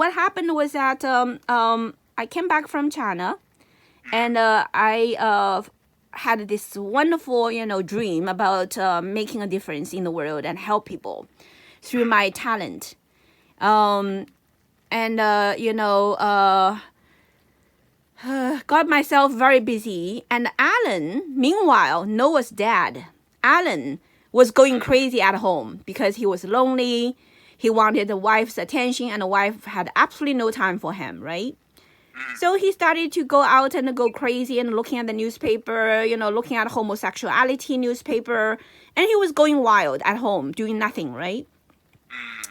what happened was that I came back from China, and I had this wonderful, dream about making a difference in the world and help people through my talent. Um, and got myself very busy. And Alan, meanwhile, Noah's dad, Alan, was going crazy at home because he was lonely. He wanted the wife's attention, and the wife had absolutely no time for him, right? So he started to go out and go crazy and looking at the newspaper, looking at homosexuality newspaper, and he was going wild at home, doing nothing, right?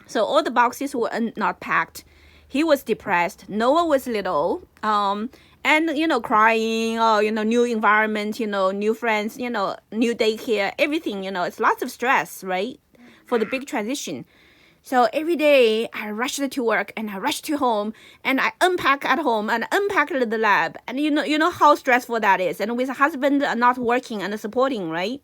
So all the boxes were not packed. He was depressed. Noah was little, and crying. Oh, new environment, new friends, new daycare, everything. It's lots of stress, right, for the big transition. So every day I rushed to work and I rushed to home and I unpack at home and unpack at the lab. And you know how stressful that is. And with a husband not working and supporting, right?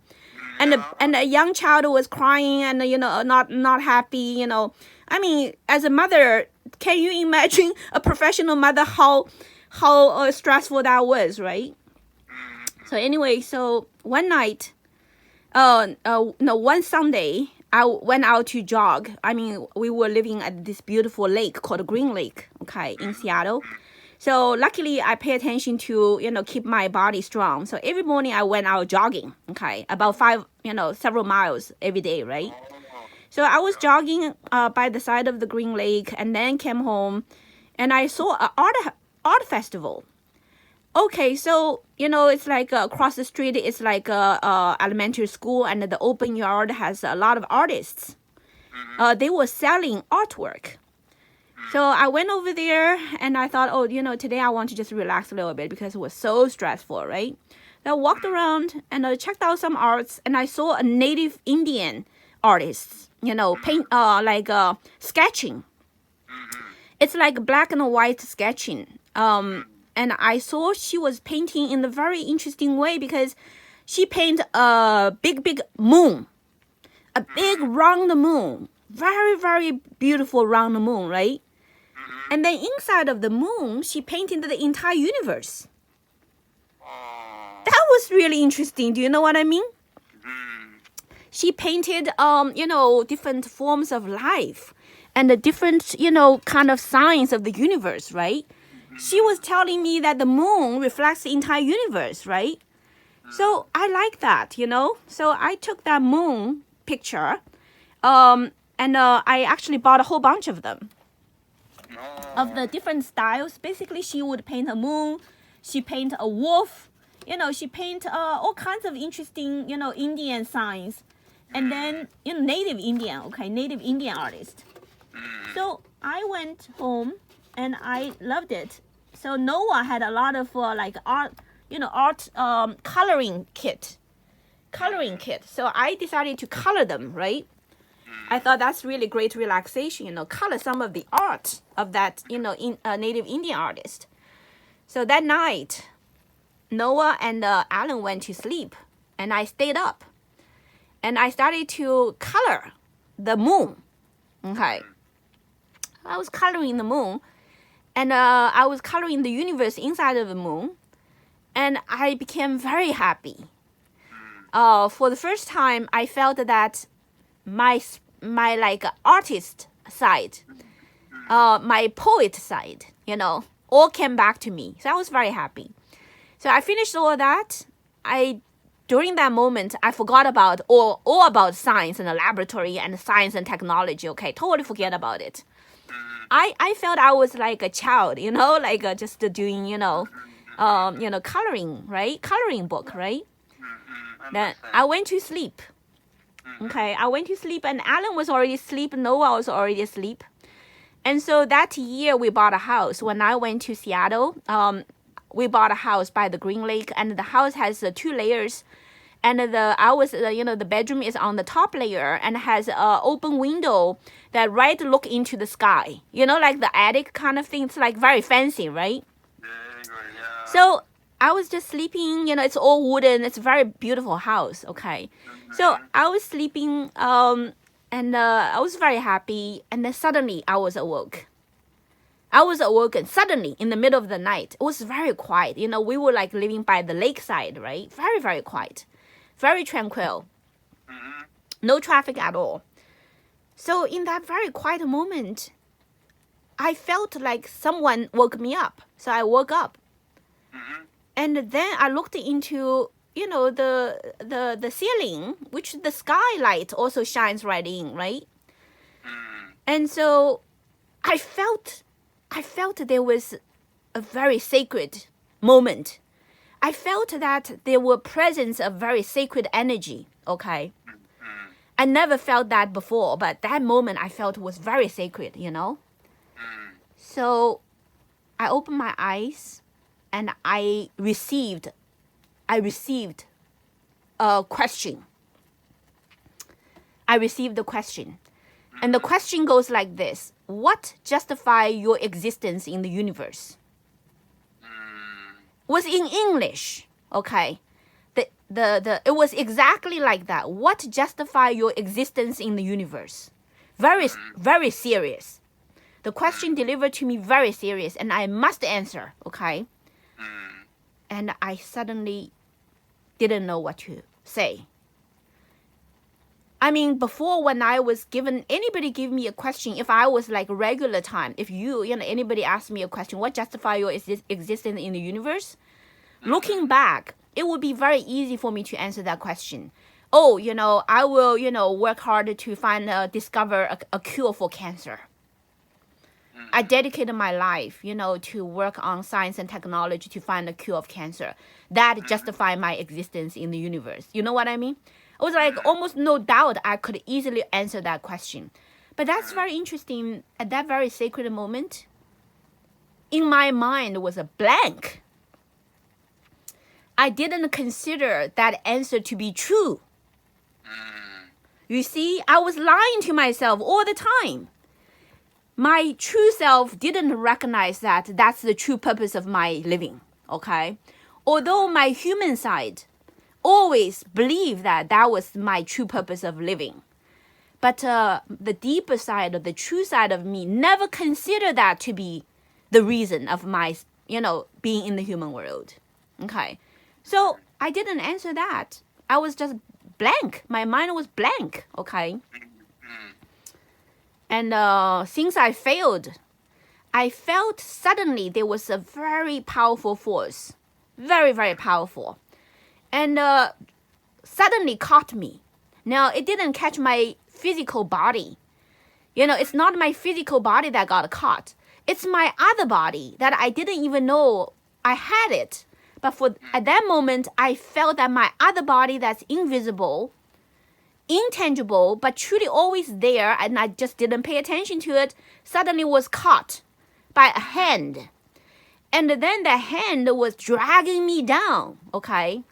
And a young child was crying and not happy. I mean, as a mother, can you imagine a professional mother how stressful that was, right? So anyway, so one night, one Sunday, I went out to jog. I mean, we were living at this beautiful lake called Green Lake, okay, in Seattle. So luckily, I pay attention to, keep my body strong. So every morning I went out jogging, okay, about several miles every day, right? So I was jogging by the side of the Green Lake and then came home and I saw an art festival. Okay, so, it's like across the street, it's like a elementary school, and the open yard has a lot of artists. They were selling artwork. So I went over there and I thought, today I want to just relax a little bit because it was so stressful, right? So I walked around and I checked out some arts and I saw a native Indian artist, paint, sketching. It's like black and white sketching. And I saw she was painting in a very interesting way because she painted a big moon, a big round moon, very, very beautiful round moon, right? And then inside of the moon, she painted the entire universe. That was really interesting. Do you know what I mean? She painted, different forms of life and the different, kind of signs of the universe, right? She was telling me that the moon reflects the entire universe, right? So I like that, So I took that moon picture, and I actually bought a whole bunch of them, of the different styles. Basically, she would paint a moon, she paint a wolf, she paint all kinds of interesting, Indian signs, and then native Indian artist. So I went home and I loved it. So Noah had a lot of art coloring kit. So I decided to color them, right? I thought that's really great relaxation, color some of the art of that, native Indian artist. So that night, Noah and Alan went to sleep and I stayed up and I started to color the moon. Okay. I was coloring the moon. And I was coloring the universe inside of the moon. And I became very happy. For the first time, I felt that my artist side, my poet side, all came back to me. So I was very happy. So I finished all that. During that moment, I forgot about all about science and the laboratory and science and technology. Okay, totally forget about it. I felt I was like a child, just doing, coloring, right? Coloring book, right? Then I went to sleep. Okay, I went to sleep and Alan was already asleep. Noah was already asleep. And so that year we bought a house. When I went to Seattle, we bought a house by the Green Lake, and the house has 2 layers. And the bedroom is on the top layer and has an open window that look into the sky. Like the attic kind of thing. It's like very fancy, right? Yeah. So I was just sleeping. It's all wooden. It's a very beautiful house. Okay. So I was sleeping, and I was very happy. And then suddenly I was awoke. I was awoken suddenly in the middle of the night. It was very quiet. You know, we were like living by the lakeside, right? Very, very quiet. Very tranquil. No traffic at all. So in that very quiet moment, I felt like someone woke me up. So I woke up. And then I looked into, you know, the ceiling, which the skylight also shines right in, right? And so I felt there was a very sacred moment. I felt that there were presence of very sacred energy, okay? I never felt that before, but that moment I felt was very sacred, you know? So I opened my eyes and I received a question. I received the question. And the question goes like this: what justify your existence in the universe? Was in English, okay? It was exactly like that. What justify your existence in the universe? Very, very serious. The question delivered to me very serious, and I must answer, okay? And I suddenly didn't know what to say. I mean, before when I was anybody give me a question, if I was like regular time, if anybody asked me a question, what justify your existence in the universe? Looking back, it would be very easy for me to answer that question. Oh, I will, work hard to discover a cure for cancer. I dedicated my life, to work on science and technology to find a cure of cancer. That justified my existence in the universe. You know what I mean? It was like almost no doubt I could easily answer that question. But that's very interesting. At that very sacred moment, in my mind was a blank. I didn't consider that answer to be true. You see, I was lying to myself all the time. My true self didn't recognize that that's the true purpose of my living, okay? Although my human side always believed that was my true purpose of living. But the deeper side, or the true side of me, never considered that to be the reason of my, being in the human world, okay? So I didn't answer that. I was just blank. My mind was blank, okay? And since I failed, I felt suddenly there was a very powerful force. Very, very powerful. And suddenly caught me. Now, it didn't catch my physical body. It's not my physical body that got caught. It's my other body that I didn't even know I had it. But at that moment, I felt that my other body that's invisible, intangible, but truly always there, and I just didn't pay attention to it, suddenly was caught by a hand. And then the hand was dragging me down, okay?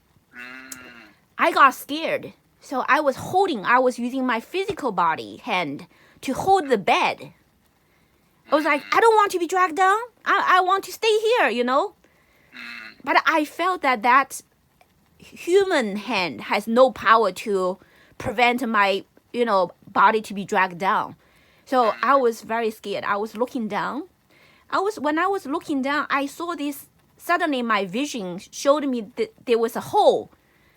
I got scared. So I was using my physical body hand to hold the bed. I was like, I don't want to be dragged down. I want to stay here, But I felt that human hand has no power to prevent my, body to be dragged down. So I was very scared. I was looking down. When I was looking down, I saw this. Suddenly my vision showed me that there was a hole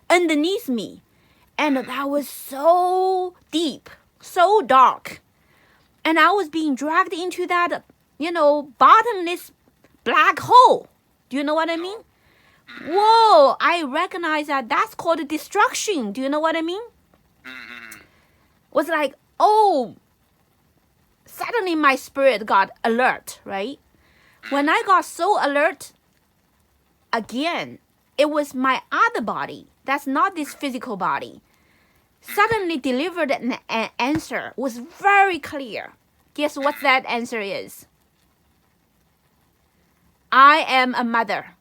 underneath me. And that was so deep, so dark. And I was being dragged into that, bottomless black hole. Do you know what I mean? Whoa, I recognize that's called destruction. Do you know what I mean? Was like, suddenly my spirit got alert, right? When I got so alert, again, it was my other body. That's not this physical body. Suddenly delivered an answer. Was very clear. Guess what that answer is? I am a mother.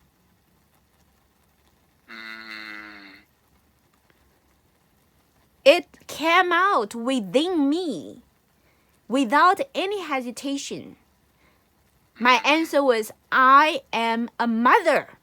It came out within me without any hesitation. My answer was, I am a mother.